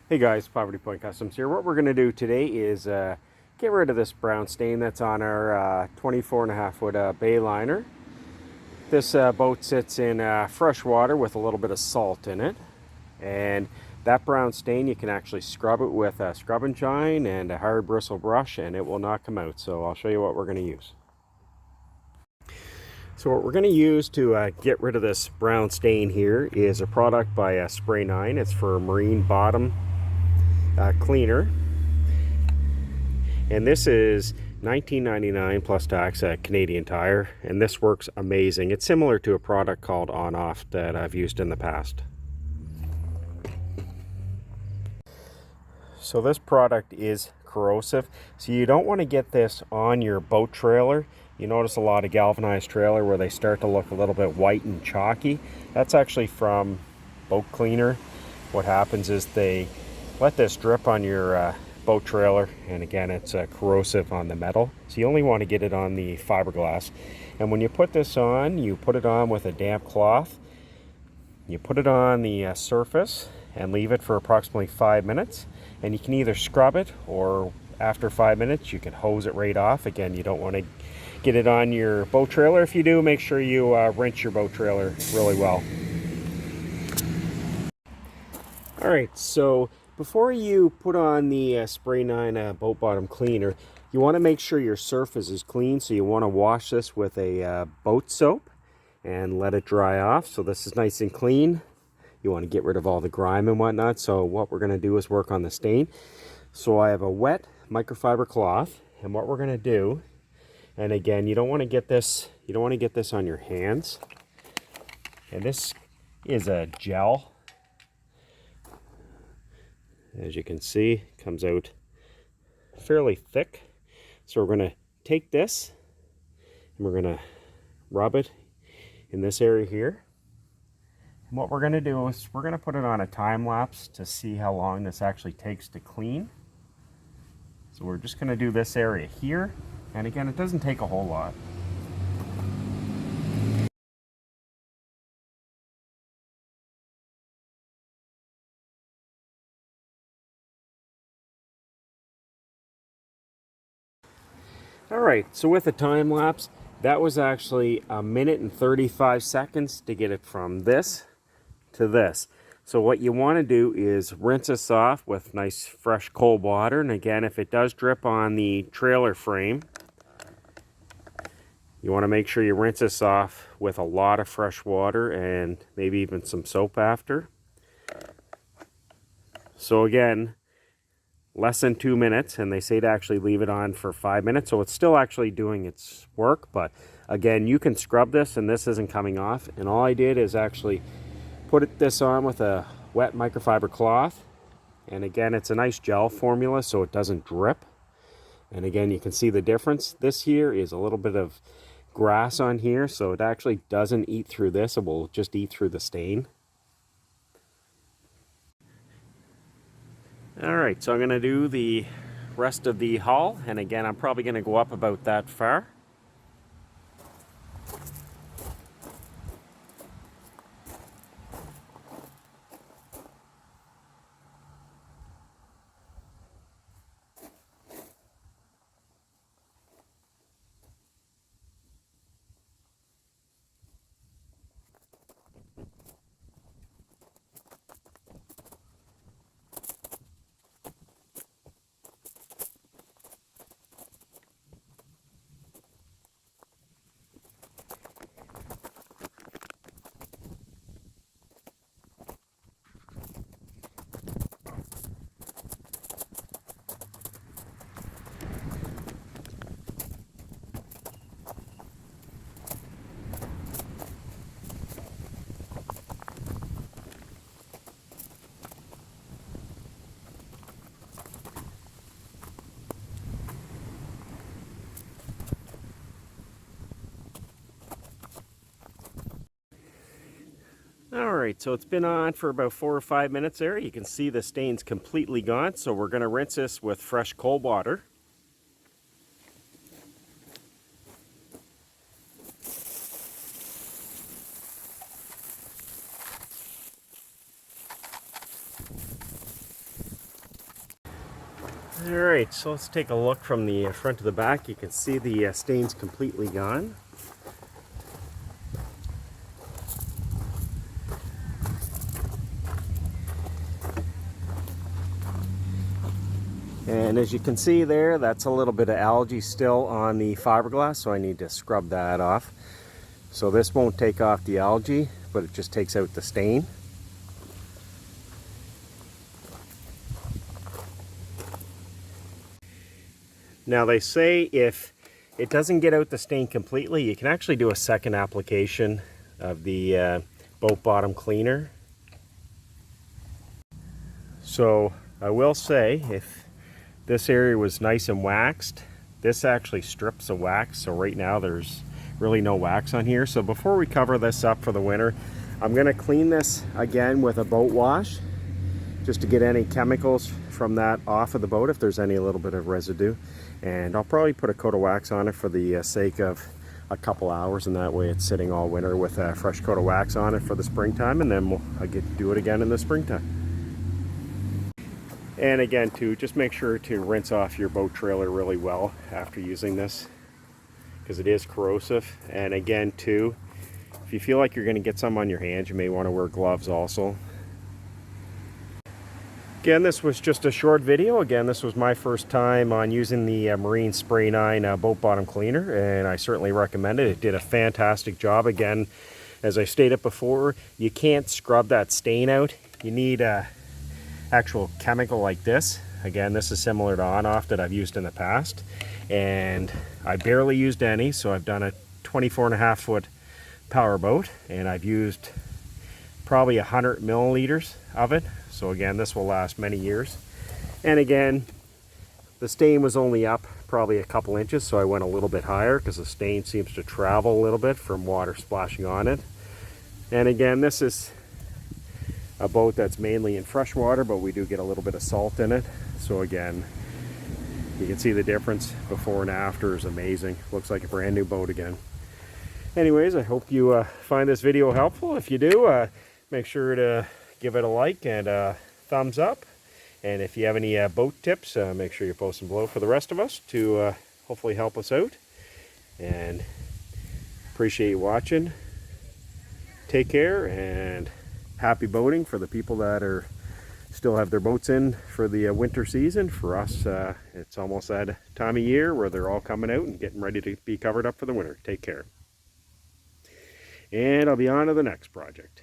Hey guys, Poverty Point Customs here. What we're going to do today is get rid of this brown stain that's on our 24.5 foot bay liner. This boat sits in fresh water with a little bit of salt in it, and that brown stain you can actually scrub it with a scrub and shine and a hard bristle brush and it will not come out. So I'll show you what we're going to use. So what we're going to use to get rid of this brown stain here is a product by Spray 9. It's for marine bottom cleaner, and this is $19.99 plus tax at Canadian Tire, and this works amazing. It's similar to a product called On Off that I've used in the past. So this product is corrosive, so you don't want to get this on your boat trailer. You notice a lot of galvanized trailer where they start to look a little bit white and chalky. That's actually from boat cleaner. What happens is they let this drip on your boat trailer, and again it's corrosive on the metal, so you only want to get it on the fiberglass. And when you put this on, you put it on with a damp cloth. You put it on the surface and leave it for approximately 5 minutes, and you can either scrub it, or after 5 minutes you can hose it right off. Again, you don't want to get it on your boat trailer. If you do, make sure you rinse your boat trailer really well. Alright, so before you put on the Spray 9 boat bottom cleaner, you want to make sure your surface is clean. So you want to wash this with a boat soap and let it dry off. So this is nice and clean. You want to get rid of all the grime and whatnot. So what we're going to do is work on the stain. So I have a wet microfiber cloth, and what we're going to do, and again, you don't want to get this on your hands. And this is a gel. As you can see, it comes out fairly thick. So we're going to take this and we're going to rub it in this area here. And what we're going to do is we're going to put it on a time lapse to see how long this actually takes to clean. So we're just going to do this area here. And again, it doesn't take a whole lot. Alright, so with a time lapse, that was actually 1 minute and 35 seconds to get it from this to this. So what you want to do is rinse this off with nice fresh cold water. And again, if it does drip on the trailer frame, you want to make sure you rinse this off with a lot of fresh water and maybe even some soap after. So again, less than 2 minutes, and they say to actually leave it on for 5 minutes, so it's still actually doing its work. But again, you can scrub this and this isn't coming off. And all I did is actually put this on with a wet microfiber cloth, and again, it's a nice gel formula so it doesn't drip. And again, you can see the difference. This here is a little bit of grass on here, so it actually doesn't eat through this. It will just eat through the stain. Alright, so I'm going to do the rest of the hull, and again, I'm probably going to go up about that far. Alright, so it's been on for about 4 or 5 minutes there. You can see the stain's completely gone, so we're going to rinse this with fresh cold water. Alright, so let's take a look from the front to the back. You can see the stain's completely gone. And as you can see there, that's a little bit of algae still on the fiberglass, so I need to scrub that off. So this won't take off the algae, but it just takes out the stain. Now they say if it doesn't get out the stain completely, you can actually do a second application of the boat bottom cleaner. So I will say, if this area was nice and waxed, this actually strips the wax, so right now there's really no wax on here. So before we cover this up for the winter, I'm going to clean this again with a boat wash, just to get any chemicals from that off of the boat if there's any little bit of residue. And I'll probably put a coat of wax on it for the sake of a couple hours, and that way it's sitting all winter with a fresh coat of wax on it for the springtime, and then I'll get to do it again in the springtime. And again too, just make sure to rinse off your boat trailer really well after using this, because it is corrosive. And again too, if you feel like you're going to get some on your hands, you may want to wear gloves also. Again, this was just a short video. Again, this was my first time on using the Marine Spray 9 boat bottom cleaner, and I certainly recommend it. It did a fantastic job. Again, as I stated before, you can't scrub that stain out. You need a actual chemical like this. Again, this is similar to on-off that I've used in the past, and I barely used any. So I've done a 24.5 foot power boat, and I've used probably 100 milliliters of it. So again, this will last many years. And again, the stain was only up probably a couple inches, so I went a little bit higher because the stain seems to travel a little bit from water splashing on it. And again, this is a boat that's mainly in freshwater, but we do get a little bit of salt in it. So again, you can see the difference before and after is amazing. Looks like a brand new boat again. Anyways, I hope you find this video helpful. If you do, make sure to give it a like and a thumbs up. And if you have any boat tips, make sure you post them below for the rest of us to hopefully help us out. And appreciate you watching. Take care, and happy boating for the people that are still have their boats in for the winter season. For us, it's almost that time of year where they're all coming out and getting ready to be covered up for the winter. Take care. And I'll be on to the next project.